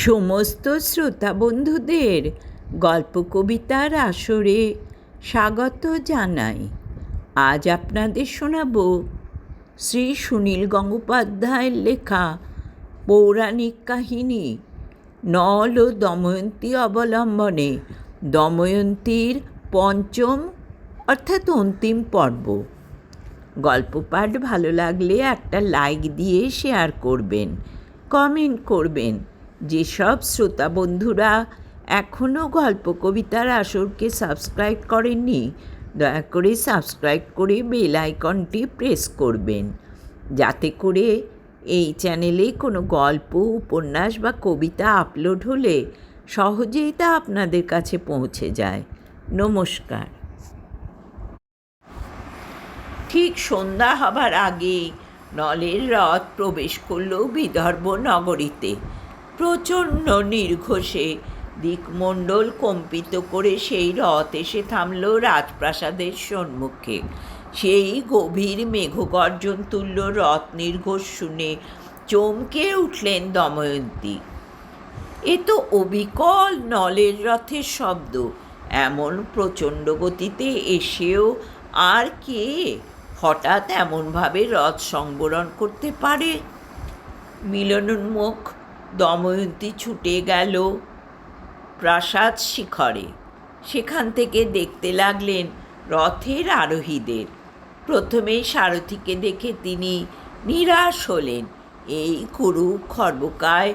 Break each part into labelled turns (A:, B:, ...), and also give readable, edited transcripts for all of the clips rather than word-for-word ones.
A: সমস্ত শ্রোতা বন্ধুদের গল্প কবিতার আসরে স্বাগত জানাই। আজ আপনাদের শোনাব শ্রী সুনীল গঙ্গোপাধ্যায়ের লেখা পৌরাণিক কাহিনী নল ও দময়ন্তী অবলম্বনে দময়ন্তীর পঞ্চম অর্থাৎ অন্তিম পর্ব। গল্প পাঠ ভালো লাগলে একটা লাইক দিয়ে শেয়ার করবেন, কমেন্ট করবেন। যেসব শ্রোতা বন্ধুরা এখনও গল্প কবিতার আসরকে সাবস্ক্রাইব করেননি, দয়া করে সাবস্ক্রাইব করে বেল আইকনটি প্রেস করবেন, যাতে করে এই চ্যানেলে কোনো গল্প, উপন্যাস বা কবিতা আপলোড হলে সহজেই তা আপনাদের কাছে পৌঁছে যায়। নমস্কার। ঠিক সন্ধ্যা হবার আগেই নলের রথ প্রবেশ করল বিদর্ভ নগরীতে। প্রচণ্ড নির্ঘোষে দিকমণ্ডল কম্পিত করে সেই রথ এসে থামল রাজপ্রাসাদের সম্মুখে। সেই গভীর মেঘগর্জন তুল্য রথ নির্ঘোষ শুনে চমকে উঠলেন দময়ন্তী। এ তো অবিকল নলের রথের শব্দ। এমন প্রচণ্ড গতিতে এসেও আর কে হঠাৎ এমনভাবে রথ সংবরণ করতে পারে? মিলনোন্মুখ দময়ন্তী ছুটে গেল প্রাসাদ শিখরে। সেখান থেকে দেখতে লাগলেন রথের আরোহীদের। প্রথমেই সারথিকে দেখে তিনি নিরাশ হলেন। এই কুরূপ খর্বকায়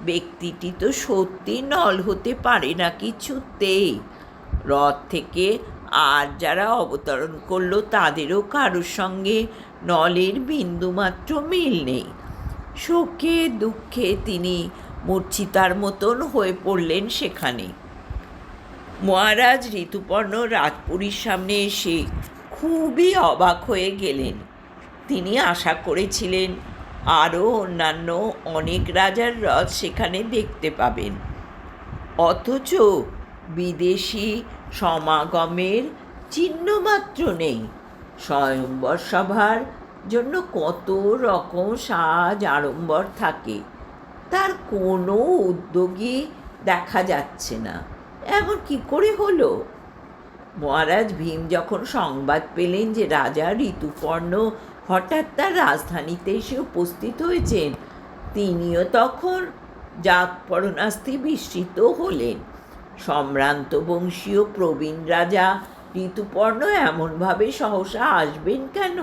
A: ব্যক্তিটি তো সত্যি নল হতে পারে না কিছুতেই। রথ থেকে আর যারা অবতরণ করলো তাদেরও কারোর সঙ্গে নলের বিন্দুমাত্র মিল নেই। শোকে দুঃখে তিনি মূর্ছিতার মতন হয়ে পড়লেন সেখানে। মহারাজ ঋতুপর্ণ রাজপুরীর সামনে এসে খুবই অবাক হয়ে গেলেন। তিনি আশা করেছিলেন আরও অন্যান্য অনেক রাজার রথ সেখানে দেখতে পাবেন, অথচ বিদেশি সমাগমের চিহ্নমাত্র নেই। স্বয়ম্বর সভার জন্য কত রকম সাজ আড়ম্বর থাকে, তার কোনো উদ্যোগই দেখা যাচ্ছে না। এমন কি করে হলো? মহারাজ ভীম যখন সংবাদ পেলেন যে রাজা ঋতুপর্ণ হঠাৎ তার রাজধানীতে এসে উপস্থিত হয়েছেন, তিনিও তখন জাতপরণাস্তি বিস্মিত হলেন। সম্ভ্রান্ত বংশীয় প্রবীণ রাজা ঋতুপর্ণ এমনভাবে সহসা আসবেন কেন?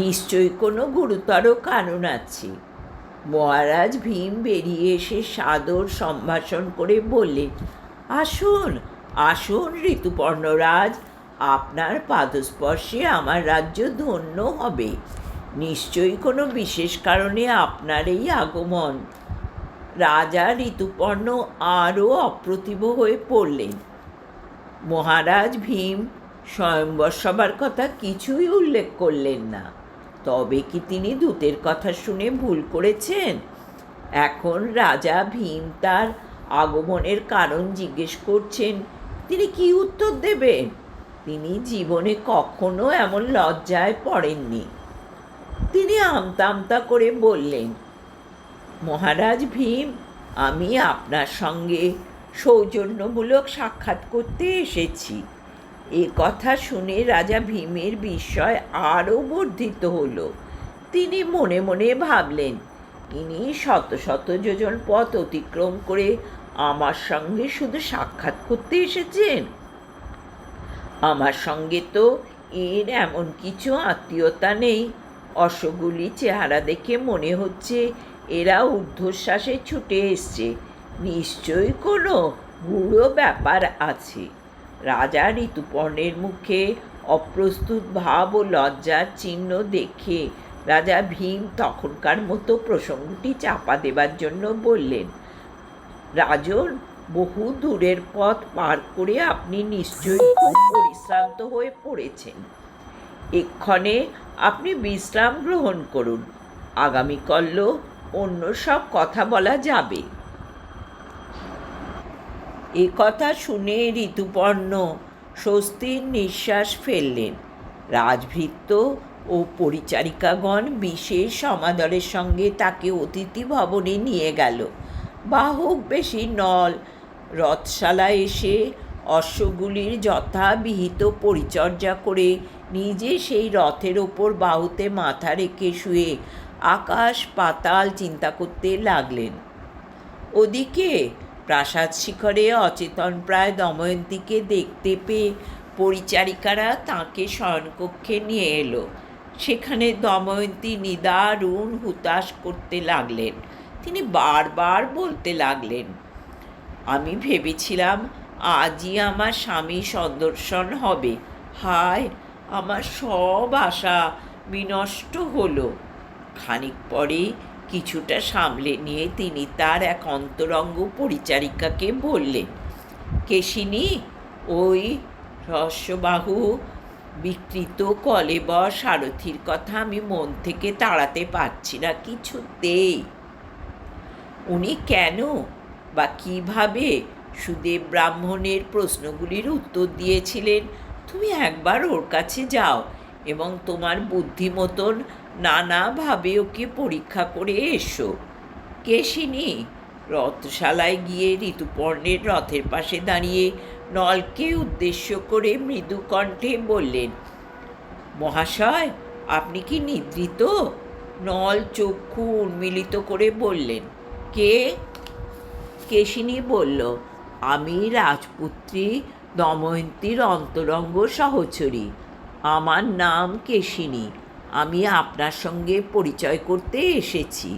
A: নিশ্চয়ই কোনো গুরুতর কারণ আছে। মহারাজ ভীম বেরিয়ে এসে সাদর সম্ভাষণ করে বললেন, আসুন আসুন ঋতুপর্ণরাজ, আপনার পাদস্পর্শে আমার রাজ্য ধন্য হবে। নিশ্চয়ই কোনো বিশেষ কারণে আপনার এই আগমন। রাজা ঋতুপর্ণ আরও অপ্রতিভ হয়ে পড়লেন। মহারাজ ভীম স্বয়ম্বর সভার কথা কিছুই উল্লেখ করলেন না। তবে কি তিনি দূতের কথা শুনে ভুল করেছেন? এখন রাজা ভীম তার আগমনের কারণ জিজ্ঞেস করছেন, তিনি কি উত্তর দেবেন? তিনি জীবনে কখনো এমন লজ্জায় পড়েননি। তিনি আমতা আমতা করে বললেন, মহারাজ ভীম, আমি আপনার সঙ্গে সৌজন্যমূলক সাক্ষাৎ করতে এসেছি। এ কথা শুনে রাজা ভীমের বিস্ময় আরও বর্ধিত হলো। তিনি মনে মনে ভাবলেন, ইনি শত শত যোজন পথ অতিক্রম করে আমার সঙ্গে শুধু সাক্ষাৎ করতে এসেছেন। আমার সঙ্গে তো এর এমন কিছু আত্মীয়তা নেই। অশোগুলি চেহারা দেখে মনে হচ্ছে এরা ঊর্ধ্বশ্বাসে ছুটে এসছে। নিশ্চয়ই কোনো গূঢ় ব্যাপার আছে। রাজা ঋতুপর্ণের মুখে অপ্রস্তুত ভাব ও লজ্জার চিহ্ন দেখে রাজা ভীম তখনকার মতো প্রসঙ্গটি চাপা দেবার জন্য বললেন, রাজন, বহু দূরের পথ পার করে আপনি নিশ্চয়ই খুব পরিশ্রান্ত হয়ে পড়েছেন। এক্ষণে আপনি বিশ্রাম গ্রহণ করুন। আগামীকাল অন্য সব কথা বলা যাবে। এ কথা শুনে ঋতুপর্ণ স্বস্তির নিঃশ্বাস ফেললেন। রাজভৃত্য ও পরিচারিকাগণ বিশেষ সমাদরের সঙ্গে তাকে অতিথি ভবনে নিয়ে গেল। বাহক বেশি নল রথশালায় এসে অশ্বগুলির যথাবিহিত পরিচর্যা করে নিজে সেই রথের ওপর বাহুতে মাথা রেখে শুয়ে আকাশ পাতাল চিন্তা করতে লাগলেন। ওদিকে প্রাসাদ শিখরে অচেতনপ্রায় দময়ন্তীকে দেখতে পেয়ে পরিচারিকারা তাঁকে শয়নকক্ষে নিয়ে এলো। সেখানে দময়ন্তী নিদারুণ হুতাশ করতে লাগলেন। তিনি বারবার বলতে লাগলেন, আমি ভেবেছিলাম আজই আমার স্বামী সদর্শন হবে, হায় আমার সব আশা বিনষ্ট হলো। খানিক পরে কিছুটা সামলে নিয়ে তিনি তার এক অন্তরঙ্গ পরিচারিকাকে বললেন, কেশিনী, ওই রহস্যবাহু বিকৃত কলেবর সারথির কথা আমি মন থেকে তাড়াতে পারছি না কিছুতেই। উনি কেন বা কীভাবে সুদেব ব্রাহ্মণের প্রশ্নগুলির উত্তর দিয়েছিলেন, তুমি একবার ওর কাছে যাও এবং তোমার বুদ্ধি মতন নানাভাবে ওকে পরীক্ষা করে এসো। কেশিনী রথশালায় গিয়ে ঋতুপর্ণের রথের পাশে দাঁড়িয়ে নলকে উদ্দেশ্য করে মৃদু কণ্ঠে বললেন, মহাশয়, আপনি কি নিদ্রিত? নল চক্ষু উন্মিলিত করে বললেন, কে? কেশিনী বলল, আমি রাজপুত্রী দময়ন্তীর অন্তরঙ্গ সহচরী। আমার নাম কেশিনী। আমি আপনার সঙ্গে পরিচয় করতে এসেছি।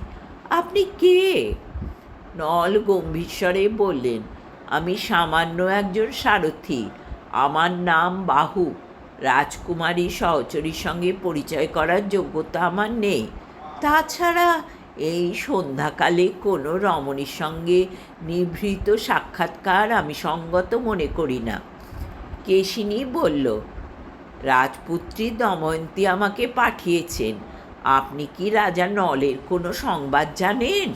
A: আপনি কে? নল গম্ভীরস্বরে বললেন, আমি সামান্য একজন সারথি। আমার নাম বাহু। রাজকুমারী সহচরীর সঙ্গে পরিচয় করার যোগ্যতা আমার নেই। তাছাড়া এই সন্ধ্যাকালে কোনো রমণীর সঙ্গে নিভৃত সাক্ষাৎকার আমি সঙ্গত মনে করি না। কেশিনী বলল, রাজপুত্রী দময়ন্তী আমাকে পাঠিয়েছেন। আপনি কি রাজা নলের কোনো সংবাদ জানেন?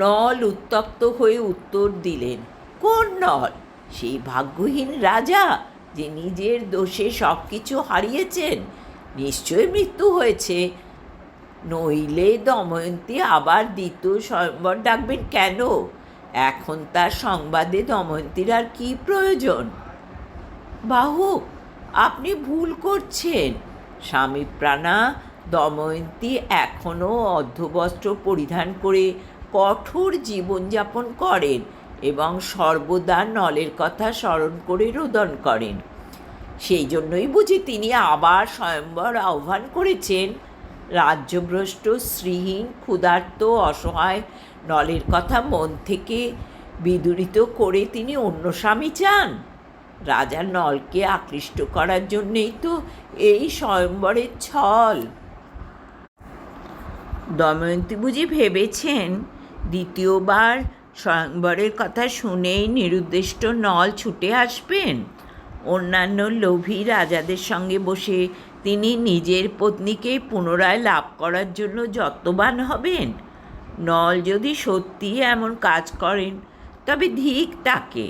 A: নল উত্তপ্ত হয়ে উত্তর দিলেন, কোন নল? সেই ভাগ্যহীন রাজা যে নিজের দোষে সব কিছু হারিয়েছেন। নিশ্চয়ই মৃত্যু হয়েছে, নইলে দময়ন্তী আবার দ্বিতীয় স্বয়ম্বর ডাকবেন কেন? এখন তার সংবাদে দময়ন্তীর আর কী প্রয়োজন? বাহু, আপনি ভুল করছেন। স্বামীপ্রাণা দময়ন্তী এখনও অর্ধবস্ত্র পরিধান করে কঠোর জীবনযাপন করেন এবং সর্বদা নলের কথা স্মরণ করে রোদন করেন। সেই জন্যই বুঝি তিনি আবার স্বয়ম্বর আহ্বান করেছেন। রাজ্যভ্রষ্ট, শ্রীহীন, ক্ষুধার্ত, অসহায় নলের কথা মন থেকে বিদূরিত করে তিনি অন্য স্বামী চান। রাজা নলকে আকৃষ্ট করার জন্যেই তো এই স্বয়ম্বরের ছল। দময়ন্তী বুঝি ভেবেছেন দ্বিতীয়বার স্বয়ম্বরের কথা শুনেই নিরুদ্দেষ্ট নল ছুটে আসবেন? অন্যান্য লোভী রাজাদের সঙ্গে বসে তিনি নিজের পত্নীকে পুনরায় লাভ করার জন্য যত্নবান হবেন? নল যদি সত্যি এমন কাজ করেন তবে ধিক তাকে।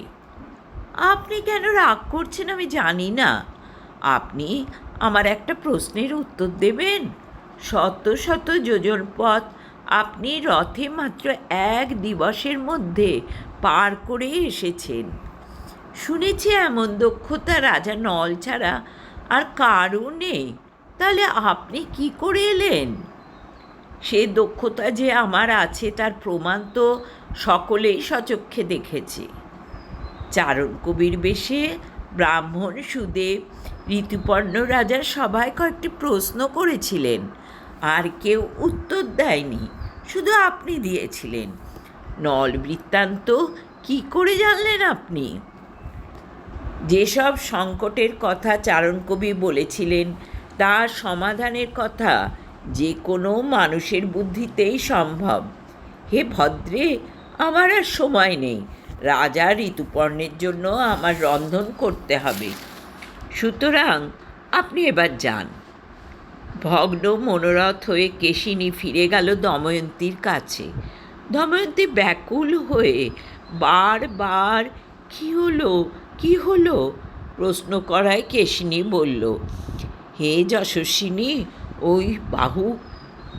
A: আপনি কেন রাগ করছেন আমি জানি না। আপনি আমার একটা প্রশ্নের উত্তর দেবেন। শত শত যোজন পথ আপনি রথে মাত্র এক দিবসের মধ্যে পার করে এসেছেন। শুনেছি এমন দক্ষতা রাজা নল ছাড়া আর কারও নেই। তাহলে আপনি কি করে এলেন? সে দক্ষতা যে আমার আছে তার প্রমাণ তো সকলেই সচক্ষে দেখেছে। চারণ কবির বেশে ব্রাহ্মণ সুদেব ঋতুপর্ণ রাজার সভায় কয়েকটি প্রশ্ন করেছিলেন, আর কেউ উত্তর দেয়নি, শুধু আপনি দিয়েছিলেন। নল বৃত্তান্ত কি করে জানলেন আপনি? যেসব সংকটের কথা চারণকবি বলেছিলেন তার সমাধানের কথা যে কোনো মানুষের বুদ্ধিতেই সম্ভব। হে ভদ্রে, আমার আর সময় নেই। রাজা ঋতুপর্ণের জন্য আমার রন্ধন করতে হবে। সুতরাং আপনি এবার যান। ভগ্ন মনোরথ হয়ে কেশিনী ফিরে গেল দময়ন্তীর কাছে। দময়ন্তী ব্যাকুল হয়ে বারবার কী হলো কী হলো প্রশ্ন করায় কেশিনী বলল, হে যশস্বিনী, ওই বাহু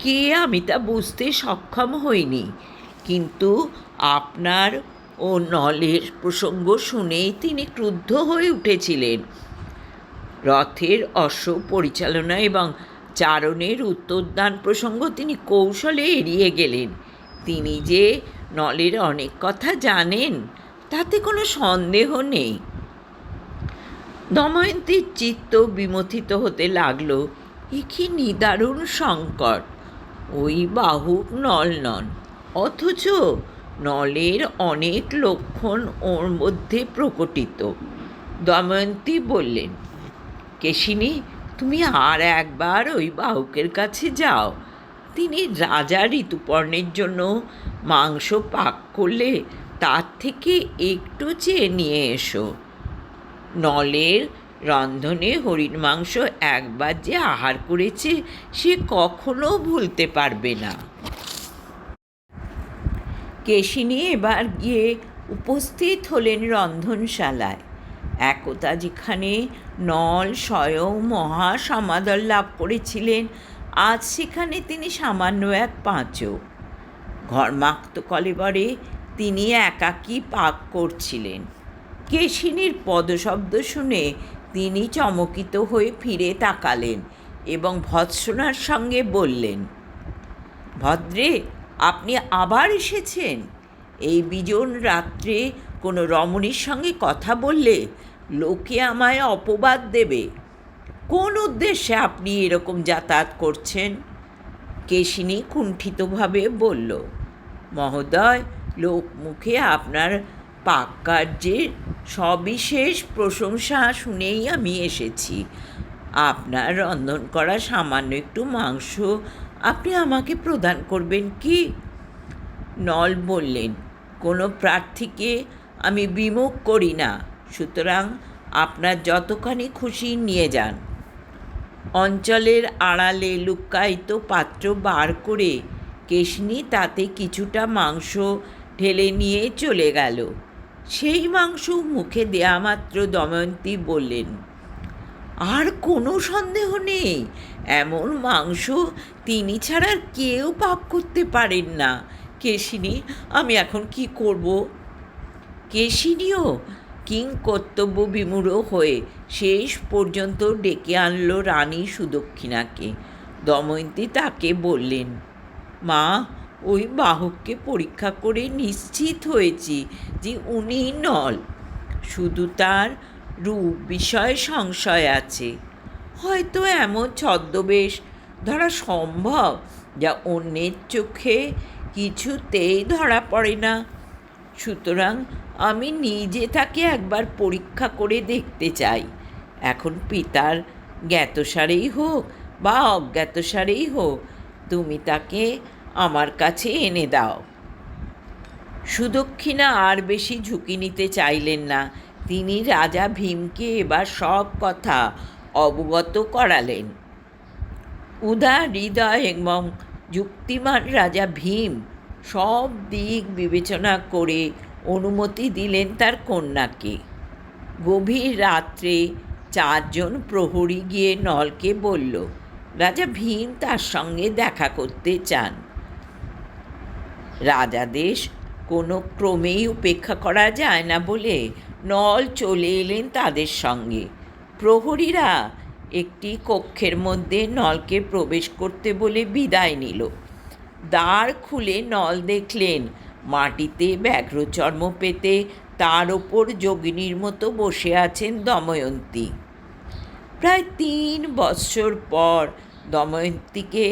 A: কে আমি তা বুঝতে সক্ষম হইনি, কিন্তু আপনার ও নলের প্রসঙ্গ শুনেই তিনি ক্রুদ্ধ হয়ে উঠেছিলেন। রথের অশ্ব পরিচালনা এবং চারণের উত্তরদান প্রসঙ্গ তিনি কৌশলে এড়িয়ে গেলেন। তিনি যে নলের অনেক কথা জানেন তাতে কোনো সন্দেহ নেই। দময়ন্তীর চিত্ত বিমথিত হতে লাগল। এ কি নিদারুণ সংকট! ওই বাহুক নল নন, অথচ নলের অনেক লক্ষণ ওর মধ্যে প্রকটিত। দময়ন্তী বললেন, কেশিনী, তুমি আর একবার ওই বাহুকের কাছে যাও। তিনি রাজা ঋতুপর্ণের জন্য মাংস পাক করলে তার থেকে একটু চেয়ে নিয়ে এসো। নলের রন্ধনে হরিণ মাংস একবার যে আহার করেছে সে কখনো ভুলতে পারবে না। কেশিনী এবার গিয়ে উপস্থিত হলেন রন্ধনশালায়। একদা যেখানে নল স্বয়ং মহা সমাদর লাভ করেছিলেন, আজ সেখানে তিনি সামান্য এক পাঁচক। ঘর্মাক্ত কলেবরে তিনি একাকী পাক করছিলেন। কেশিনীর পদশব্দ শুনে তিনি চমকিত হয়ে ফিরে তাকালেন এবং ভৎসনার সঙ্গে বললেন, ভদ্রে, আপনি আবার এসেছেন? এই বিজন রাত্রে কোনো রমণীর সঙ্গে কথা বললে লোকে আমায় অপবাদ দেবে। কোন উদ্দেশ্যে আপনি এরকম যাতায়াত করছেন? কেশিনী কুণ্ঠিতভাবে বলল, মহোদয়, লোকমুখে আপনার পাককার্যের সবিশেষ প্রশংসা শুনেই আমি এসেছি। আপনার রন্ধন করা সামান্য একটু মাংস আপনি আমাকে প্রদান করবেন কি? নল বললেন, কোনো প্রার্থীকে আমি বিমুখ করি না, সুতরাং আপনার যতখানি খুশি নিয়ে যান। অঞ্চলের আড়ালে লুক্কায়িত পাত্র বার করে কেশিনী তাতে কিছুটা মাংস ঢেলে নিয়ে চলে গেল। সেই মাংস মুখে দেয়া মাত্র দময়ন্তী বললেন, আর কোনো সন্দেহ নেই, এমন মাংস তিনি ছাড়া কেউ পাক করতে পারেন না। কেশিনী, আমি এখন কি করব? কেশিনীও কিংকর্তব্য বিমূঢ় হয়ে শেষ পর্যন্ত ডেকে আনল রানী সুদক্ষিণাকে। দময়ন্তী তাকে বললেন, মা, ওই বাহককে পরীক্ষা করে নিশ্চিত হয়েছি যে উনি নল। শুধু তার রূপ বিষয়ে সংশয় আছে। হয়তো এমন ছদ্মবেশ ধরা সম্ভব যা অন্যের চোখে কিছুতেই ধরা পড়ে না। সুতরাং আমি নিজে তাকে একবার পরীক্ষা করে দেখতে চাই। এখন পিতার জ্ঞাতসারেই হোক বা অজ্ঞাতসারেই হোক, তুমি তাকে আমার কাছে এনে দাও। সুদক্ষিণা আর বেশি ঝুঁকি নিতে চাইলেন না। তিনি রাজা ভীমকে এবার সব কথা অবগত করালেন। উদার হৃদয় এবং যুক্তিমান রাজা ভীম সব দিক বিবেচনা করে অনুমতি দিলেন তার কন্যাকে। গভীর রাত্রে 4 জন প্রহরী গিয়ে নলকে বলল, রাজা ভীম তার সঙ্গে দেখা করতে চান। রাজাদেশ কোনো ক্রমেই উপেক্ষা করা যায় না বলে নল চলে এলেন তাদের সঙ্গে। প্রহরীরা একটি কক্ষের মধ্যে নলকে প্রবেশ করতে বলে বিদায় নিল। দ্বার খুলে নল দেখলেন মাটিতে ব্যাঘ্রচর্ম পেতে তার ওপর যোগিনীর মতো বসে আছেন দময়ন্তী। প্রায় 3 বৎসর পর দময়ন্তীকে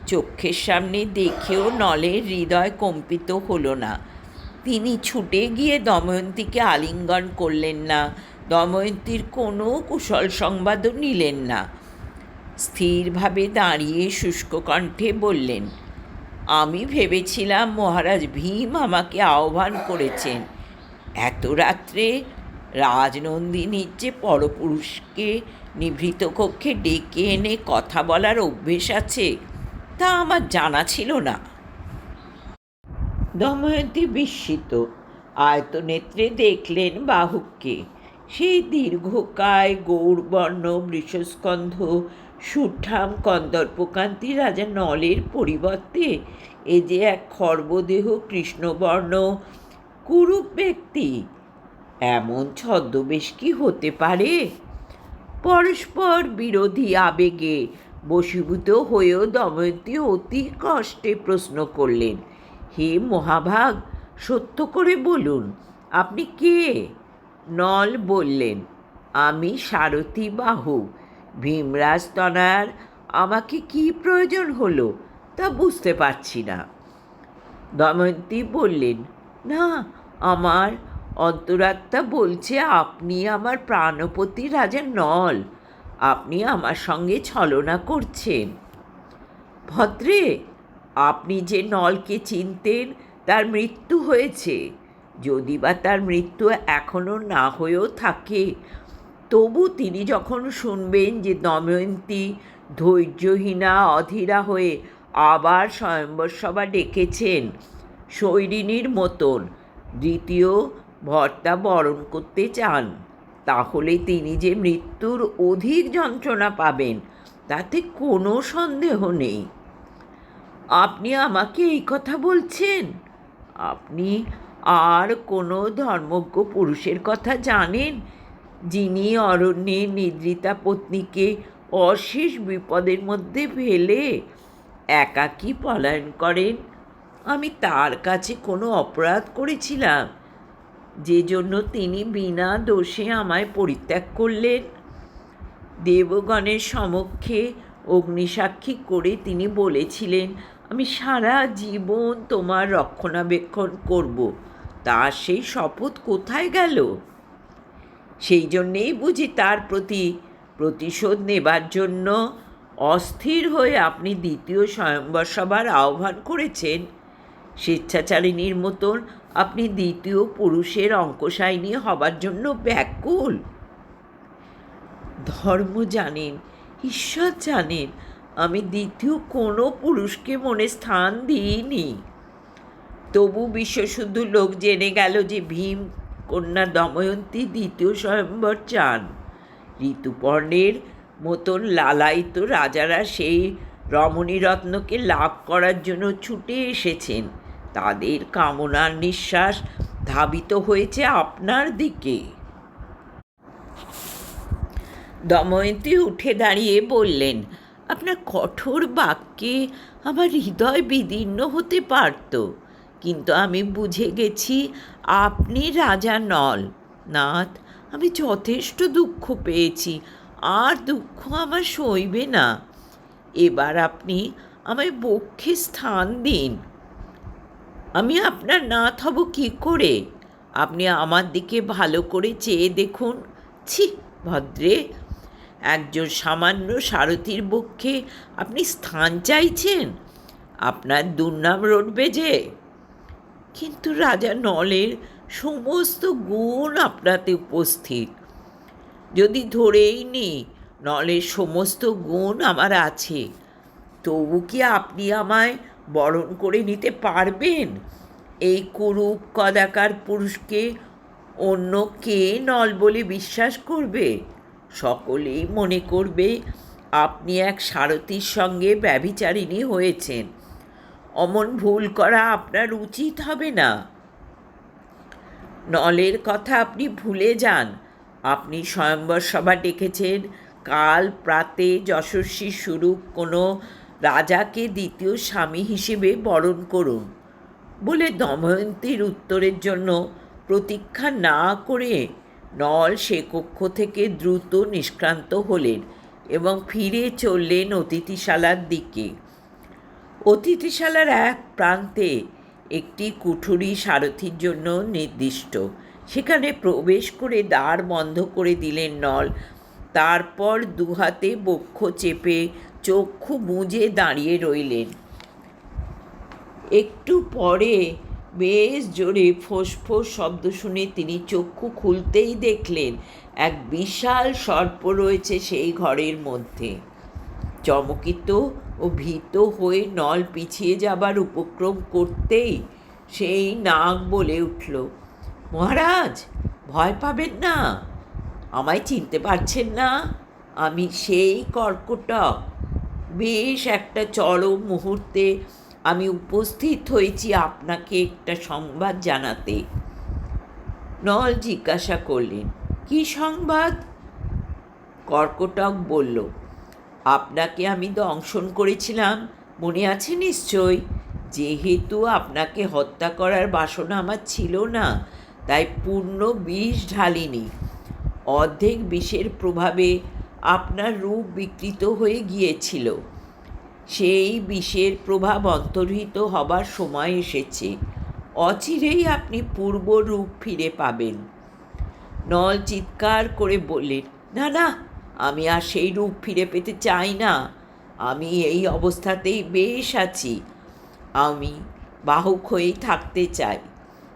A: চোখের সামনে দেখেও নলের হৃদয় কম্পিত হলো না। তিনি ছুটে গিয়ে দময়ন্তীকে আলিঙ্গন করলেন না, দময়ন্তীর কোনো কুশল সংবাদও নিলেন না। স্থিরভাবে দাঁড়িয়ে শুষ্ক কণ্ঠে বললেন, আমি ভেবেছিলাম মহারাজ ভীম আমাকে আহ্বান করেছেন। এত রাত্রে রাজনন্দিনীর যে পরপুরুষকে নিভৃত কক্ষে ডেকে এনে কথা বলার অভ্যেস আছে তা আমার জানা ছিল না। দময়ন্তী বিস্মিত আয়তনেত্রে দেখলেন বাহুককে। সেই দীর্ঘকায় গৌরবর্ণ বৃষস্কন্ধ সুঠাম কন্দর্পকান্তি রাজা নলের পরিবর্তে এ যে এক খর্বদেহ কৃষ্ণবর্ণ কুরূপ ব্যক্তি, এমন ছদ্মবেশ কি হতে পারে? পরস্পর বিরোধী আবেগে বশীভূত হয়েও দময়ন্তী অতি কষ্টে প্রশ্ন করলেন, হে মহাভাগ, সত্য করে বলুন, আপনি কে? নল বললেন, আমি সারথি বাহু। ভীমরাজ তনয়ার আমাকে কি প্রয়োজন হলো তা বুঝতে পারছি না। দময়ন্তী বললেন, না, আমার অন্তরাত্মা বলছে আপনি আমার প্রাণপতি রাজা নল। আপনি আমার সঙ্গে ছলনা করছেন। ভদ্রে, আপনি যে নলকে চিনতেন তার মৃত্যু হয়েছে। যদি বা তার মৃত্যু এখনও না হয়েও থাকে, তবু তিনি যখন শুনবেন যে দময়ন্তী ধৈর্যহীনা অধীরা হয়ে আবার স্বয়ম্বর সভা ডেকেছেন, শৈরিনীর মতন দ্বিতীয় ভর্তা বরণ করতে চান, তাহলে তিনি যে মৃত্যুর অধিক যন্ত্রণা পাবেন তাতে কোনো সন্দেহ নেই। আপনি আমাকে এই কথা বলছেন? আপনি আর কোনো ধর্মজ্ঞ পুরুষের কথা জানেন যিনি অরণ্যে নিদ্রিতা পত্নীকে অশেষ বিপদের মধ্যে ফেলে একাকী পলায়ন করেন? আমি তার কাছে কোনো অপরাধ করেছিলাম যে জন্য তিনি বিনা দোষে আমায় পরিত্যাগ করলেন? দেবগণের সমক্ষে অগ্নিসাক্ষী করে তিনি বলেছিলেন, আমি সারা জীবন তোমার রক্ষণাবেক্ষণ করব। তার সেই শপথ কোথায় গেল? সেই জন্যেই বুঝি তার প্রতি প্রতিশোধ নেবার জন্য অস্থির হয়ে আপনি দ্বিতীয় স্বয়ম্বর সভার আহ্বান করেছেন। স্বেচ্ছাচারিণীর মতন আপনি দ্বিতীয় পুরুষের অঙ্কশায়িনী হবার জন্য ব্যাকুল। ধর্ম জানেন, ঈশ্বর জানেন, আমি দ্বিতীয় কোনো পুরুষকে মনে স্থান দিইনি। তবু বিশ্বশুদ্ধ লোক জেনে গেল যে ভীম কন্যা দময়ন্তী দ্বিতীয় স্বয়ম্বর চান। ঋতুপর্ণের মতন লালায়িত রাজারা সেই রমণীরত্নকে লাভ করার জন্য ছুটে এসেছেন। তাদের কামনার নিঃশ্বাস ধাবিত হয়েছে আপনার দিকে। দময়ন্তী উঠে দাঁড়িয়ে বললেন, আপনার কঠোর বাক্যে আমার হৃদয় বিদীর্ণ হতে পারত, কিন্তু আমি বুঝে গেছি আপনি রাজা নল। নাথ, আমি যথেষ্ট দুঃখ পেয়েছি, আর দুঃখ আমার সইবে না। এবার আপনি আমায় বক্ষে স্থান দিন। আমি আপনার নাথ হব কী করে? আপনি আমার দিকে ভালো করে চেয়ে দেখুন। ছি ভদ্রে, একজন সামান্য সারথির বক্ষে আপনি স্থান চাইছেন? আপনার দুর্নাম রটবে যে। কিন্তু রাজা নলের সমস্ত গুণ আপনাতে উপস্থিত। যদি ধরেই নিই নলের সমস্ত গুণ আমার আছে, তবু কি আপনি আমায় বরণ করে নিতে পারবেন? এই কুরূপ কদাকার পুরুষকে অন্য কে নল বলে বিশ্বাস করবে? সকলেই মনে করবে আপনি এক সারথীর সঙ্গে ব্যভিচারিণী হয়েছেন। অমন ভুল করা আপনার উচিত হবে না। নলের কথা আপনি ভুলে যান। আপনি স্বয়ম্বর সভা ডেকেছেন, কাল প্রাতে যশস্বী স্বরূপ কোনো রাজাকে দ্বিতীয় স্বামী হিসেবে বরণ করুন বলে দময়ন্তীর উত্তরের জন্য প্রতীক্ষা না করে নল সে কক্ষ থেকে দ্রুত নিষ্ক্রান্ত হলেন এবং ফিরে চললেন অতিথিশালার দিকে। অতিথিশালার এক প্রান্তে একটি কুঠুরি সারথির জন্য নির্দিষ্ট। সেখানে প্রবেশ করে দ্বার বন্ধ করে দিলেন নল। তারপর দুহাতে বক্ষ চেপে চক্ষু বুজে দাঁড়িয়ে রইলেন। একটু পরে বেশ জোরে ফোঁস-ফোঁস শব্দ শুনে তিনি চক্ষু খুলতেই দেখলেন এক বিশাল সর্প রয়েছে সেই ঘরের মধ্যে। চমকিত ও ভীত হয়ে নল পিছিয়ে যাবার উপক্রম করতেই সেই নাগ বলে উঠল, মহারাজ, ভয় পাবেন না। আমায় চিনতে পারছেন না? আমি সেই কর্কটক। বেশ একটা চরম মুহূর্তে আমি উপস্থিত হয়েছি আপনাকে একটা সংবাদ জানাতে। নল জিজ্ঞাসা করলেন, কী সংবাদ? কর্কটক বলল, আপনাকে আমি দংশন করেছিলাম, মনে আছে নিশ্চয়? যেহেতু আপনাকে হত্যা করার বাসনা আমার ছিল না, তাই পূর্ণ বিষ ঢালিনি। অর্ধেক বিষের প্রভাবে আপনার রূপ বিকৃত হয়ে গিয়েছিল। সেই বিষের প্রভাব অন্তর্হিত হবার সময় এসেছে। অচিরেই আপনি পূর্ব রূপ ফিরে পাবেন। নল চিৎকার করে বললেন, না না, আমি আর সেই রূপ ফিরে পেতে চাই না। আমি এই অবস্থাতেই বেশ আছি। আমি বাহক হয়েই থাকতে চাই।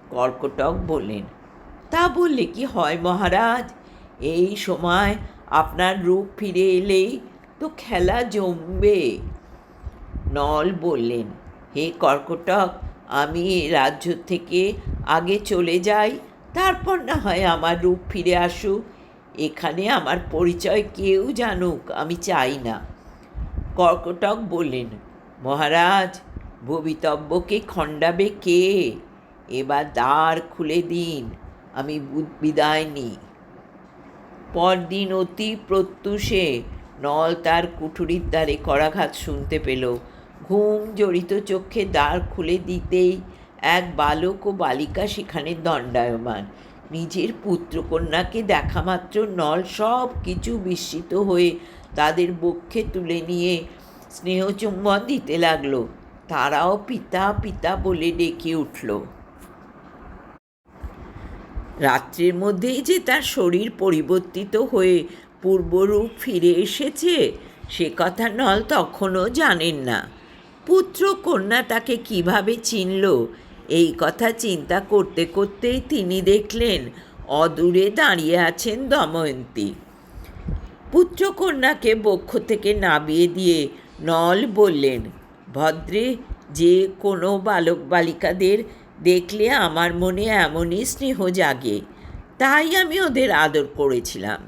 A: কর্কটক বললেন, তা বললে কি হয় মহারাজ? এই সময় আপনার রূপ ফিরে এলেই তো খেলা জমবে। নল বললেন, হে কর্কটক, আমি রাজ্য থেকে আগে চলে যাই, তারপর না হয় আমার রূপ ফিরে আসুক। এখানে আমার পরিচয় কেউ জানুক আমি চাই না। কর্কটক বললেন, মহারাজ, ভবিতব্যকে খণ্ডাবে কে? এবার দ্বার খুলে দিন, আমি বিদায় নিই। পরদিন অতি প্রত্যুষে নল তার কুঠুরির দ্বারে করাঘাত শুনতে পেল। ঘুম জড়িত চক্ষে দ্বার খুলে দিতেই এক বালক ও বালিকা সেখানে দণ্ডায়মান। নিজের পুত্রকন্যাকে দেখা মাত্র নল সব কিছু বিস্মিত হয়ে তাদের বক্ষে তুলে নিয়ে স্নেহচুম্বন দিতে লাগলো। তারাও পিতা পিতা বলে ডেকে উঠল। রাত্রির মধ্যেই যে তার শরীর পরিবর্তিত হয়ে পূর্বরূপ ফিরে এসেছে, সে কথা নল তখনও জানেন না। পুত্র কন্যা তাকে কিভাবে চিনল, এই কথা চিন্তা করতে করতেই তিনি দেখলেন অদূরে দাঁড়িয়ে আছেন দময়ন্তী। পুত্রকন্যাকে বক্ষ থেকে নামিয়ে দিয়ে নল বললেন, ভদ্রে, যে কোনো বালক বালিকাদের দেখলে আমার মনে এমনই স্নেহ জাগে, তাই আমি ওদের আদর করেছিলাম।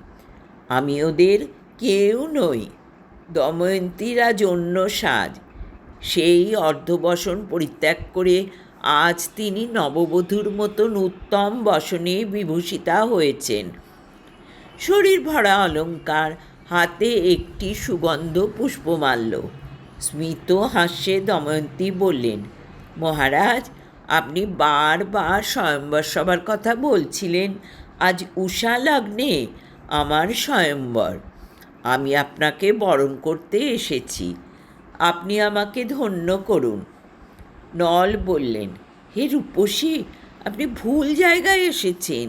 A: আমি ওদের কেউ নই। দময়ন্তীর আজ অন্য সাজ। সেই অর্ধবসন পরিত্যাগ করে আজ তিনি নববধূর মতন উত্তম বসনে বিভূষিতা হয়েছেন। শরীর ভরা অলঙ্কার, হাতে একটি সুগন্ধ পুষ্পমাল্য। স্মিত হাস্যে দময়ন্তী বললেন, মহারাজ, আপনি বারবার স্বয়ম্বর সভার কথা বলছিলেন। আজ উষা লগ্নে আমার স্বয়ম্বর। আমি আপনাকে বরণ করতে এসেছি। আপনি আমাকে ধন্য করুন। নল বললেন, হে রূপসী, আপনি ভুল জায়গায় এসেছেন।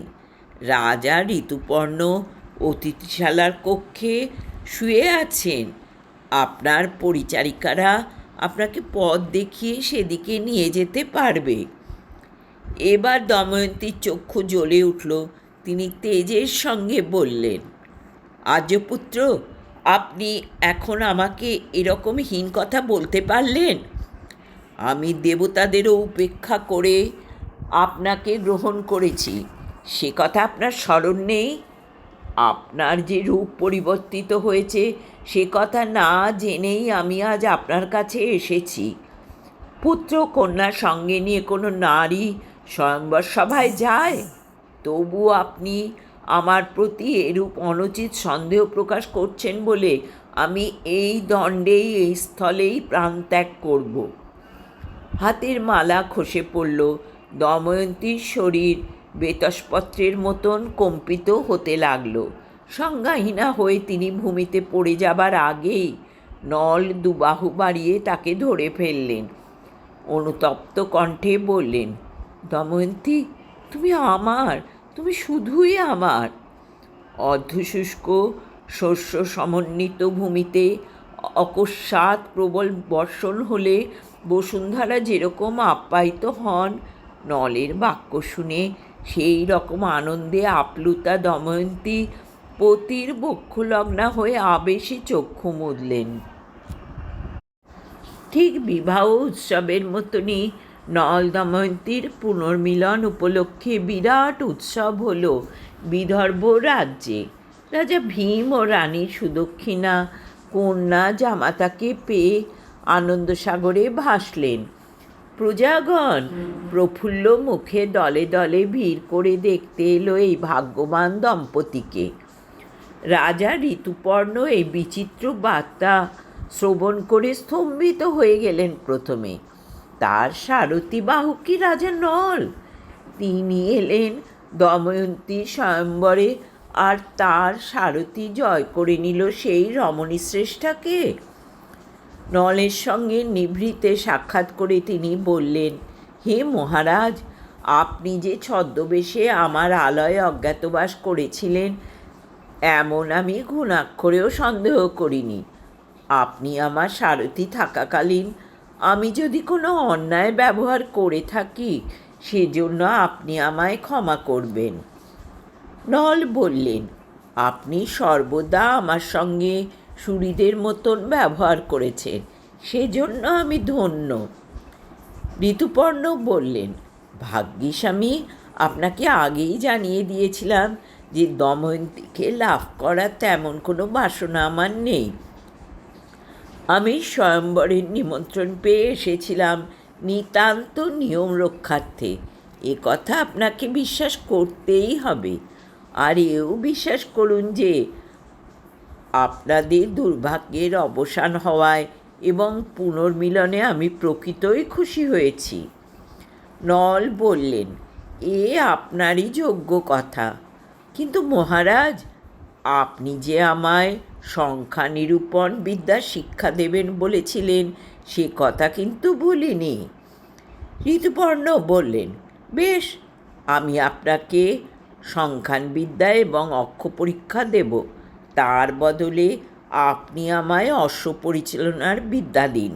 A: রাজা ঋতুপর্ণ অতিথিশালার কক্ষে শুয়ে আছেন। আপনার পরিচারিকারা আপনাকে পথ দেখিয়ে সেদিকে নিয়ে যেতে পারবে। এবার দময়ন্তীর চক্ষু জ্বলে উঠল। তিনি তেজের সঙ্গে বললেন, আর্যপুত্র, আপনি এখন আমাকে এরকম হীন কথা বলতে পারলেন? আমি দেবতাদেরও উপেক্ষা করে আপনাকে গ্রহণ করেছি, সে কথা আপনার স্মরণ নেই? আপনার যে রূপ পরিবর্তিত হয়েছে সে কথা না জেনেই আমি আজ আপনার কাছে এসেছি। পুত্র কন্যার সঙ্গে নিয়ে কোনো নারী স্বয়ম্বর সভায় যায়? তবু আপনি আমার প্রতি এরূপ অনুচিত সন্দেহ প্রকাশ করছেন বলে আমি এই দণ্ডেই, এই স্থলেই প্রাণত্যাগ করব। হাতের মালা খসে পড়ল। দময়ন্তীর শরীর বেতসপত্রের মতন কম্পিত হতে লাগল। সংজ্ঞাহীনা হয়ে তিনি ভূমিতে পড়ে যাবার আগেই নল দুবাহু বাড়িয়ে তাকে ধরে ফেললেন। অনুতপ্ত কণ্ঠে বললেন, দময়ন্তী, তুমি আমার, তুমি শুধুই আমার। অর্ধশুষ্ক শস্য সমন্বিত ভূমিতে অকস্মাৎ প্রবল বর্ষণ হলে বসুন্ধরা যেরকম আপ্যায়িত হন, নলের বাক্য শুনে সেই রকম আনন্দে আপ্লুতা দময়ন্তী পতির বক্ষলগ্না হয়ে আবেশে চক্ষু মুদলেন। ঠিক বিবাহ উৎসবের মতনই নল দময়ন্তীর পুনর্মিলন উপলক্ষে বিরাট উৎসব হল বিদর্ভ রাজ্যে। রাজা ভীম ও রানী সুদক্ষিণা কন্যা জামাতাকে পেয়ে আনন্দসাগরে ভাসলেন। প্রজাগণ প্রফুল্ল মুখে দলে দলে ভিড় করে দেখতে এলো এই ভাগ্যবান দম্পতিকে। রাজা ঋতুপর্ণ এই বিচিত্র বার্তা শ্রবণ করে স্তম্ভিত হয়ে গেলেন। প্রথমে তার সারথি বাহকই রাজা নল। তিনি এলেন দময়ন্তীর স্বয়ম্বরে, আর তার সারথি জয় করে নিল সেই রমণী শ্রেষ্ঠাকে। নলের সঙ্গে নিভৃতে সাক্ষাৎ করে তিনি বললেন, হে মহারাজ, আপনি যে ছদ্মবেশে আমার আলয়ে অজ্ঞাতবাস করেছিলেন এমন আমি ঘুণাক্ষরেও সন্দেহ করিনি। আপনি আমার সারথি থাকাকালীন আমি যদি কোনো অন্যায় ব্যবহার করে থাকি সেজন্য আপনি আমায় ক্ষমা করবেন। নল বললেন, আপনি সর্বদা আমার সঙ্গে সুহৃদের মতন ব্যবহার করেছেন, সেজন্য আমি ধন্য। ঋতুপর্ণ বললেন, ভাগ্যিস আমি আপনাকে আগেই জানিয়ে দিয়েছিলাম যে দময়ন্তীকে লাভ করার তেমন কোনো বাসনা আমার নেই। আমি স্বয়ম্বরের নিমন্ত্রণ পেয়ে এসেছিলাম নিতান্ত নিয়ম রক্ষার্থে। এ কথা আপনাকে বিশ্বাস করতেই হবে। আর এও বিশ্বাস করুন যে আপনাদের দুর্ভাগ্যের অবসান হওয়ায় এবং পুনর্মিলনে আমি প্রকৃতই খুশি হয়েছি। নল বললেন, এ আপনারই যোগ্য কথা, কিন্তু মহারাজ, আপনি যে আমায় সংখ্যা নিরূপণ বিদ্যা শিক্ষা দেবেন বলেছিলেন সে কথা কিন্তু ভুলিনি। ঋতুপর্ণ বললেন, বেশ, আমি আপনাকে সংখ্যানবিদ্যা এবং অক্ষ পরীক্ষা দেব, তার বদলে আপনি আমায় অশ্ব পরিচালনার বিদ্যা দিন।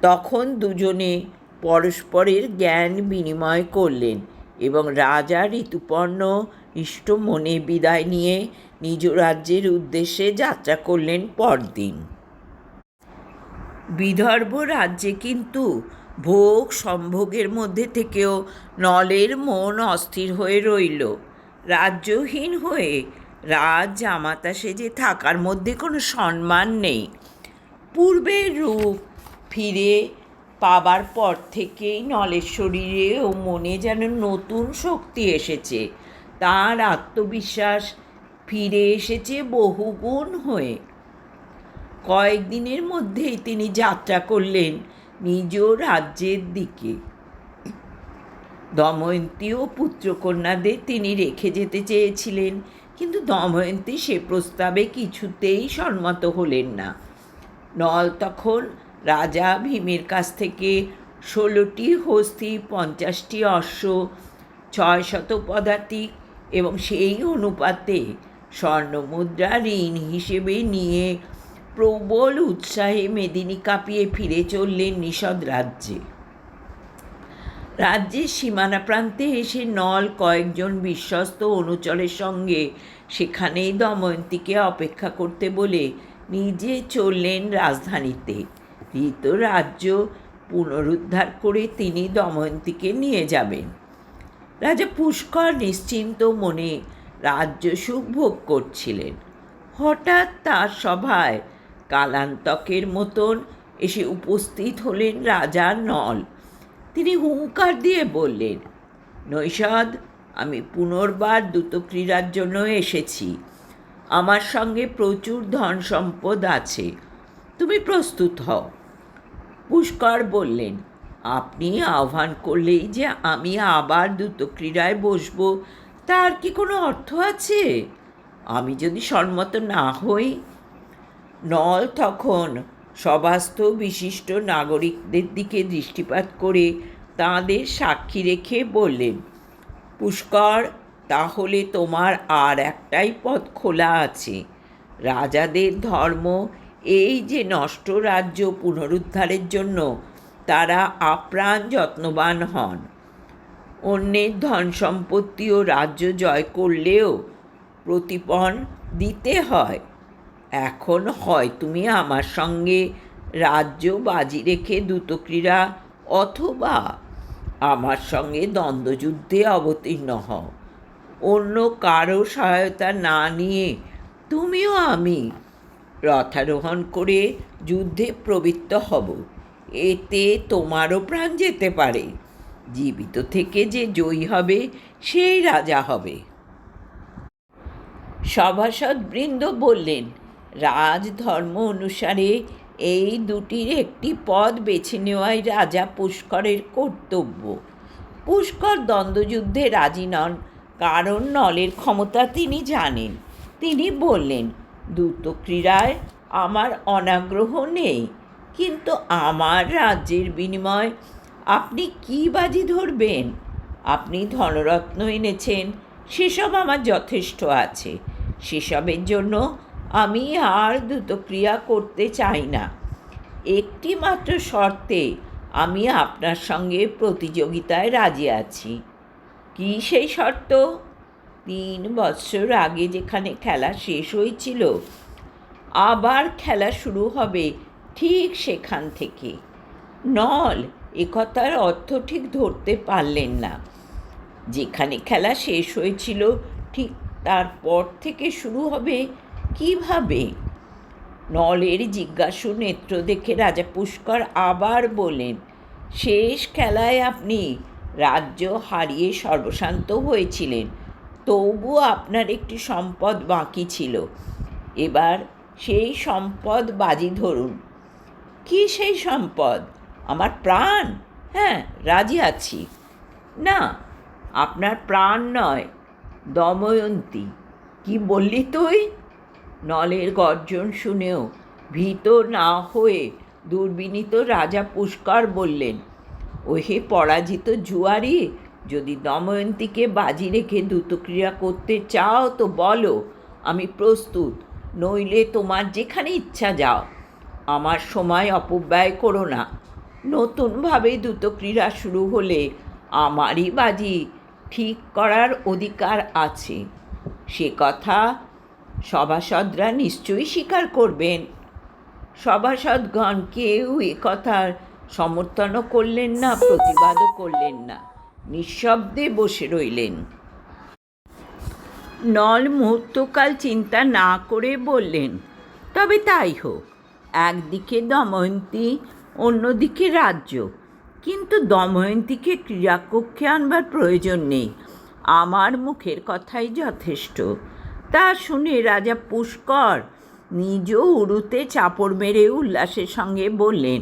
A: তখন দুজনে পরস্পরের জ্ঞান বিনিময় করলেন এবং রাজা ঋতুপর্ণ ইষ্ট মনে বিদায় নিয়ে নিজ রাজ্যের উদ্দেশ্যে যাত্রা করলেন পরদিন। বিদর্ভ রাজ্যে কিন্তু ভোগ সম্ভোগের মধ্যে থেকেও নলের মন অস্থির হয়ে রইল। রাজ্যহীন হয়ে রাজ জামাতা সেজে থাকার মধ্যে কোনো সম্মান নেই। পূর্বের রূপ ফিরে পাবার পর থেকেই নলের শরীরে ও মনে যেন নতুন শক্তি এসেছে। তার আত্মবিশ্বাস ফিরে এসেছে বহুগুণ হয়ে। কয়েকদিনের মধ্যেই তিনি যাত্রা করলেন নিজ রাজ্যের দিকে। দময়ন্তী ও পুত্রকন্যাদের তিনি রেখে যেতে চেয়েছিলেন, কিন্তু দময়ন্তী সে প্রস্তাবে কিছুতেই সম্মত হলেন না। নল তখন রাজা ভীমের কাছ থেকে 16টি হস্তি, 50টি অশ্ব, 600 পদাতিক এবং সেই অনুপাতে স্বর্ণমুদ্রা ঋণ হিসেবে নিয়ে প্রবল উৎসাহে মেদিনী কাঁপিয়ে ফিরে চললেন নিষদ রাজ্যে। রাজ্যের সীমানা প্রান্তে এসে নল কয়েকজন বিশ্বস্ত অনুচরের সঙ্গে সেখানেই দময়ন্তীকে অপেক্ষা করতে বলে নিজে চললেন রাজধানীতে। হৃত রাজ্য পুনরুদ্ধার করে তিনি দময়ন্তীকে নিয়ে যাবেন। রাজা পুষ্কর নিশ্চিন্ত মনে রাজ্য সুখ ভোগ করছিলেন। হঠাৎ তার সভায় কালান্তকের মতন এসে উপস্থিত হলেন রাজা নল। তিনি হুঙ্কার দিয়ে বললেন, নৈষদ, আমি পুনর্বার দ্রুতক্রীড়ার জন্য এসেছি। আমার সঙ্গে প্রচুর ধন সম্পদ আছে, তুমি প্রস্তুত হও। পুষ্কর বললেন, আপনি আহ্বান করলেই যে আমি আবার দ্রুতক্রীড়ায় বসব তার কি কোনো অর্থ আছে? আমি যদি সম্মত না হই? নল তখন সভাস্থ বিশিষ্ট নাগরিকদের দিকে দৃষ্টিপাত করে তাঁদের সাক্ষী রেখে বললেন, পুষ্কর, তাহলে তোমার আর একটাই পথ খোলা আছে। রাজাদের ধর্ম এই যে নষ্ট রাজ্য পুনরুদ্ধারের জন্য তারা আপ্রাণ যত্নবান হন। অন্যের ধন সম্পত্তি ও রাজ্য জয় করলেও প্রতিপণ দিতে হয়। এখন হয় তুমি আমার সঙ্গে রাজ্য বাজি রেখে দ্রুতক্রীড়া, অথবা আমার সঙ্গে দ্বন্দ্বযুদ্ধে অবতীর্ণ হও। অন্য কারো সহায়তা না নিয়ে তুমিও আমি রথারোহণ করে যুদ্ধে প্রবৃত্ত হব। এতে তোমারও প্রাণ যেতে পারে। জীবিত থেকে যে জয়ী হবে সেই রাজা হবে। সভাসদবৃন্দ বললেন, রাজধর্ম অনুসারে এই দুটির একটি পদ বেছে নেওয়াই রাজা পুষ্করের কর্তব্য। পুষ্কর দ্বন্দ্বযুদ্ধে রাজি নন, কারণ নলের ক্ষমতা তিনি জানেন। তিনি বললেন, দ্রুতক্রীড়ায় আমার অনাগ্রহ নেই, কিন্তু আমার রাজ্যের বিনিময়ে আপনি কী বাজি ধরবেন? আপনি ধনরত্ন এনেছেন, সেসব আমার যথেষ্ট আছে। সেসবের জন্য আমি আর দ্রুতক্রিয়া করতে চাই না। একটি মাত্র শর্তে আমি আপনার সঙ্গে প্রতিযোগিতায় রাজি আছি। কি সেই শর্ত? 3 বৎসর আগে যেখানে খেলা শেষ হয়েছিল, আবার খেলা শুরু হবে ঠিক সেখান থেকে। নল একথার অর্থ ঠিক ধরতে পারলেন না। যেখানে খেলা শেষ হয়েছিল ঠিক তারপর থেকে শুরু হবে কিভাবে? নলের জিজ্ঞাসু নেত্র দেখে রাজা পুষ্কর আবার বলেন, শেষ খেলায় আপনি রাজ্য হারিয়ে সর্বশান্ত হয়েছিলেন, তবুও আপনার একটি সম্পদ বাকি ছিল। এবার সেই সম্পদ বাজি ধরুন। কি সেই সম্পদ? আমার প্রাণ? হ্যাঁ, রাজি আছি। না, আপনার প্রাণ নয়, দময়ন্তী। কি বললি তুই? নলের গর্জন শুনেও ভীত না হয়ে দুর্বিনীত রাজা পুষ্কর বললেন, ওহে পরাজিত জুয়ারি, যদি দময়ন্তীকে বাজি রেখে দ্রুতক্রিয়া করতে চাও তো বলো, আমি প্রস্তুত। নইলে তোমার যেখানে ইচ্ছা যাও। আমার সময় অপব্যয় করো না। নতুনভাবে দ্রুতক্রীড়া শুরু হলে আমারই বাজি ঠিক করার অধিকার আছে। সে কথা সভাসদরা নিশ্চয়ই স্বীকার করবেন। সভাসদগণ কেউ এ কথার সমর্থনও করলেন না, প্রতিবাদও করলেন না, নিঃশব্দে বসে রইলেন। নল মুহূর্তকাল চিন্তা না করে বললেন, তবে তাই হোক। একদিকে দময়ন্তী, অন্যদিকে রাজ্য, কিন্তু দময়ন্তীকে ক্রীড়াকক্ষে আনবার প্রয়োজন নেই। আমার মুখের কথাই যথেষ্ট। তা শুনে রাজা পুষ্কর নিজ উরুতে চাপড় মেরে উল্লাসের সঙ্গে বললেন,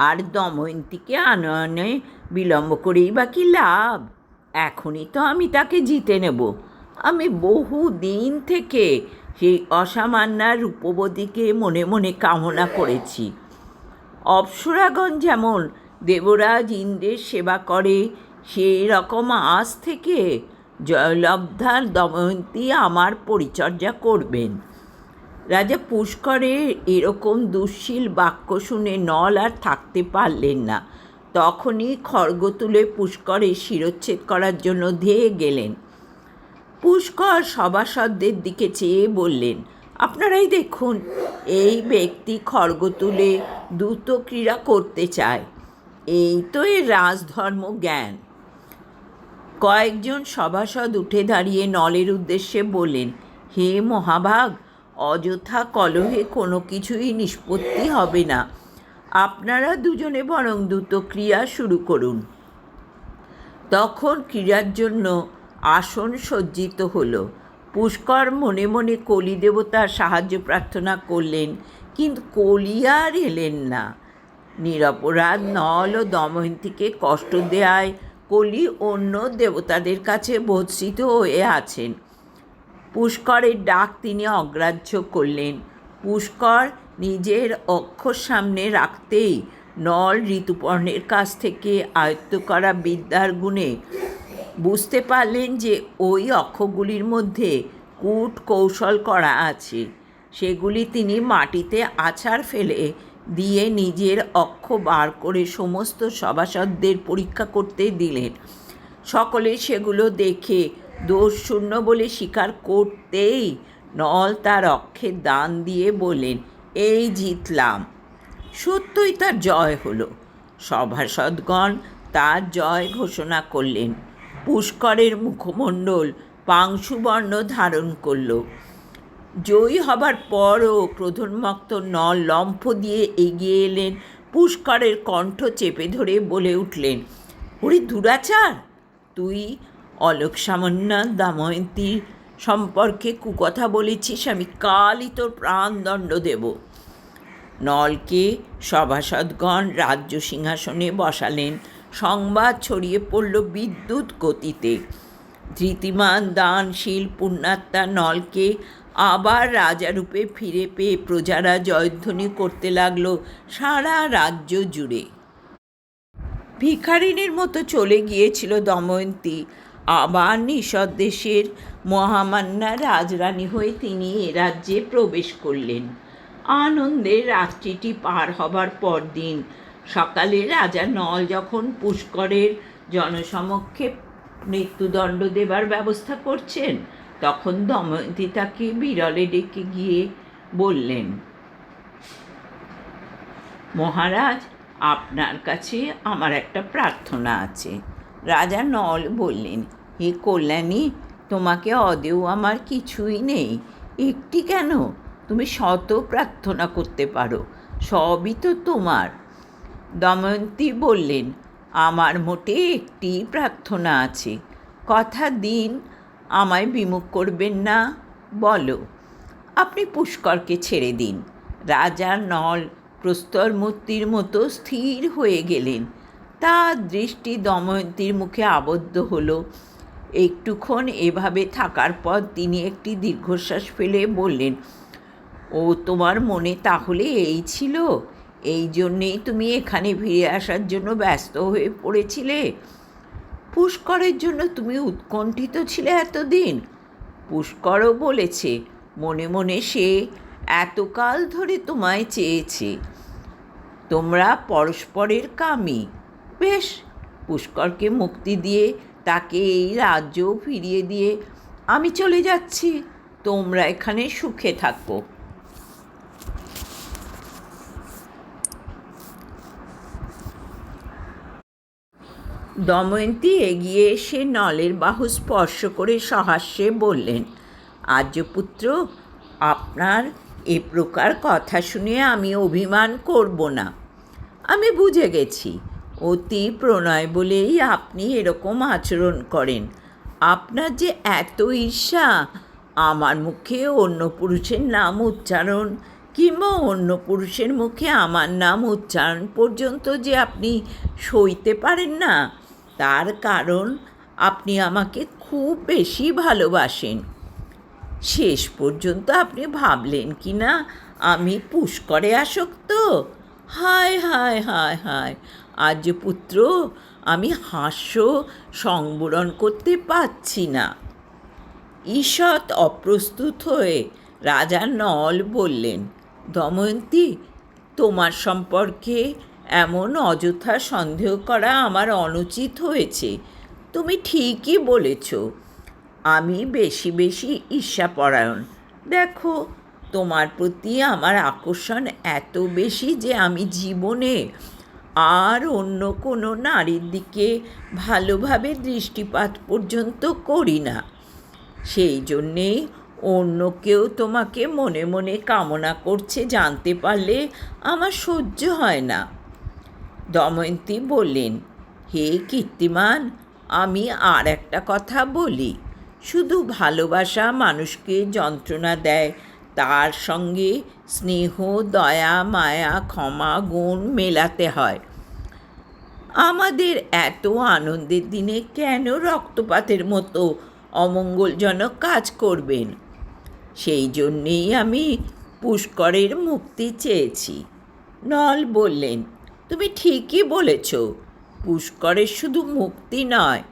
A: আর দময়ন্তীকে আনয়নে বিলম্ব করেই বা কী লাভ? এখনই তো আমি তাকে জিতে নেব। আমি বহু দিন থেকে সেই অসামান্যা রূপবতীকে মনে মনে কামনা করেছি। অপ্সরাগণ যেমন দেবরাজ ইন্দ্রের সেবা করে, সেই রকম আজ থেকে জয়লব্ধার দময়ন্তী আমার পরিচর্যা করবেন। রাজা পুষ্করের এরকম দুঃশীল বাক্য শুনে নল আর থাকতে পারলেন না। তখনই খড়গ তুলে পুষ্করের শিরচ্ছেদ করার জন্য ধেয়ে গেলেন। পুষ্কর সভাসদদের দিকে চেয়ে বললেন, আপনারাই দেখুন, এই ব্যক্তি খড়গ তুলে দ্রুত ক্রীড়া করতে চায়। এই তো এর রাজধর্ম জ্ঞান। কয়েকজন সভাসদ উঠে দাঁড়িয়ে নলের উদ্দেশ্যে বললেন, হে মহাভাগ, অযথা কলহে কোনো কিছুই নিষ্পত্তি হবে না। আপনারা দুজনে বরং দ্রুত ক্রিয়া শুরু করুন। তখন ক্রীড়ার জন্য আসন সজ্জিত হলো। পুষ্কর মনে মনে কলি দেবতার সাহায্য প্রার্থনা করলেন, কিন্তু কলি আর এলেন না। নিরপরাধ নল ও দময়ন্তীকে কষ্ট দেয়ায় কলি অন্য দেবতাদের কাছে ভর্ৎসিত হয়ে আছেন। পুষ্করের ডাক তিনি অগ্রাহ্য করলেন। পুষ্কর নিজের অক্ষর সামনে রাখতেই নল ঋতুপর্ণের কাছ থেকে আয়ত্ত করা বিদ্যার গুণে বুঝতে পারলেন যে ওই অক্ষগুলির মধ্যে কূট কৌশল করা আছে। সেগুলি তিনি মাটিতে আছাড় ফেলে দিয়ে নিজের অক্ষ বার করে সমস্ত সভাসদদের পরীক্ষা করতে দিলেন। সকলে সেগুলো দেখে দোষশূন্য বলে স্বীকার করতেই নল তার অক্ষের দান দিয়ে বললেন, এই জিতলাম। সত্যই তার জয় হলো। সভাসদগণ তার জয় ঘোষণা করলেন। পুষ্করের মুখমণ্ডল পাংশুবর্ণ ধারণ করল। জয়ী হবার পরও ক্রোধোন্মত্ত নল লম্ফ দিয়ে এগিয়ে এলেন, পুষ্করের কণ্ঠ চেপে ধরে বলে উঠলেন, ওরে দুরাচার, তুই অলোক সামান্য দময়ন্তীর সম্পর্কে কুকথা বলেছিস, আমি কালই তোর প্রাণদণ্ড দেব। নলকে সভাসদগণ রাজ্য সিংহাসনে বসালেন। সংবাদ ছড়িয়ে পড়ল বিদ্যুৎ গতিতে। ধৃতিমান দানশীল পুণ্যাত্মা নলকে আবার রাজারূপে ফিরে পেয়ে প্রজারা জয়ধ্বনি করতে লাগল সারা রাজ্য জুড়ে। ভিখারিনীর মতো চলে গিয়েছিল দময়ন্তী। আবার নিঃস্ব দেশের মহামান্যা রাজরানী হয়ে তিনি এ রাজ্যে প্রবেশ করলেন। আনন্দের রাত্রিটি পার হবার পরদিন সকালে রাজা নল যখন পুষ্করের জনসমক্ষে মৃত্যুদণ্ড দেবার ব্যবস্থা করছেন, তখন দময়ন্তী তাকে বিরলে ডেকে গিয়ে বললেন, মহারাজ, আপনার কাছে আমার একটা প্রার্থনা আছে। রাজা নল বললেন, হে কল্যাণী, তোমাকে অদেও আমার কিছুই নেই, একটি কেন, তুমি শত প্রার্থনা করতে পারো, সবই তো তোমার। দময়ন্তী বললেন, আমার মোটে একটি প্রার্থনা আছে, কথা দিন আমায় বিমুখ করবেন না, বলো। আপনি পুষ্করকে ছেড়ে দিন। রাজা নল প্রস্তর মূর্তির মতো স্থির হয়ে গেলেন। তার দৃষ্টি দময়ন্তীর মুখে আবদ্ধ হলো। একটুক্ষণ এভাবে থাকার পর তিনি একটি দীর্ঘশ্বাস ফেলে বললেন, ও তোমার মনে তাহলে এই ছিল? এই জন্যেই তুমি এখানে ফিরে আসার জন্য ব্যস্ত হয়ে পড়েছিলে? পুষ্করের জন্য তুমি উৎকণ্ঠিত ছিলে এতদিন? পুষ্করও বলেছে মনে মনে সে এতকাল ধরে তোমায় চেয়েছে। তোমরা পরস্পরের কামী। বেশ, পুষ্করকে মুক্তি দিয়ে তাকে এই রাজ্য ফিরিয়ে দিয়ে আমি চলে যাচ্ছি, তোমরা এখানে সুখে থাকো। দময়ন্তী এগিয়ে এসে নলের বাহু স্পর্শ করে সহাস্যে বললেন, আর্যপুত্র, আপনার এ প্রকার কথা শুনে আমি অভিমান করব না। আমি বুঝে গেছি অতি প্রণয় বলেই আপনি এরকম আচরণ করেন। আপনার যে এত ঈর্ষা, আমার মুখে অন্য পুরুষের নাম উচ্চারণ কিংবা অন্য পুরুষের মুখে আমার নাম উচ্চারণ পর্যন্ত যে আপনি সইতে পারেন না, তার কারণ আপনি আমাকে খুব বেশি ভালোবাসেন। শেষ পর্যন্ত আপনি ভাবলেন কি না আমি পুষ্করে আসক্ত? হায় হায় হায় হায়, আর্যপুত্র, আমি হাস্য সংবরণ করতে পারছি না। ঈষৎ অপ্রস্তুত হয়ে রাজা নল বললেন, দময়ন্তী, তোমার সম্পর্কে এমন অযথা সন্দেহ করা আমার অনুচিত হয়েছে। তুমি ঠিকই বলেছ, আমি বেশি বেশি ঈর্ষাপরায়ণ। দেখো, তোমার প্রতি আমার আকর্ষণ এত বেশি যে আমি জীবনে আর অন্য কোনো নারীর দিকে ভালোভাবে দৃষ্টিপাত পর্যন্ত করি না। সেই জন্যেই অন্য কেউ তোমাকে মনে মনে কামনা করছে জানতে পারলে আমার সহ্য হয় না। দময়ন্তী বললেন, হে কীর্তিমান, আমি আর একটা কথা বলি। শুধু ভালোবাসা মানুষকে যন্ত্রণা দেয়, তার সঙ্গে স্নেহ, দয়া, মায়া, ক্ষমা গুণ মেলাতে হয়। আমাদের এত আনন্দের দিনে কেন রক্তপাতের মতো অমঙ্গলজনক কাজ করবেন? সেই জন্যেই আমি পুষ্করের মুক্তি চেয়েছি। নল বললেন, তুমি ঠিকই বলেছ, পুষ্করের শুধু মুক্তি নয়,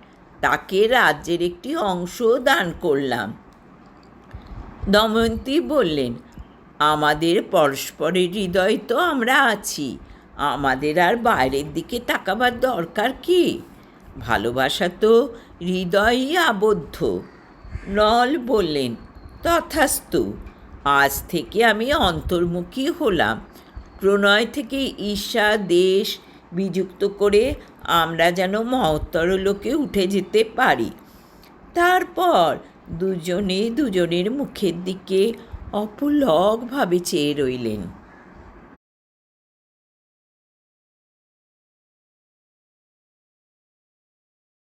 A: তাকে রাজ্যের একটি অংশ দান করলাম। দময়ন্তী বললেন, আমাদের পরস্পরের হৃদয় তো আমরা আছি, আমাদের আর বাইরের দিকে তাকাবার দরকার কি? ভালোবাসা তো হৃদয়ই আবদ্ধ। নল বললেন, তথাস্তু, আজ থেকে আমি অন্তর্মুখী হলাম। প্রণয় থেকে ঈর্ষা দেশ বিযুক্ত করে আমরা যেন মহত্তর লোকে উঠে যেতে পারি। তারপর দুজনে দুজনের মুখের দিকে অপলকভাবে চেয়ে রইলেন।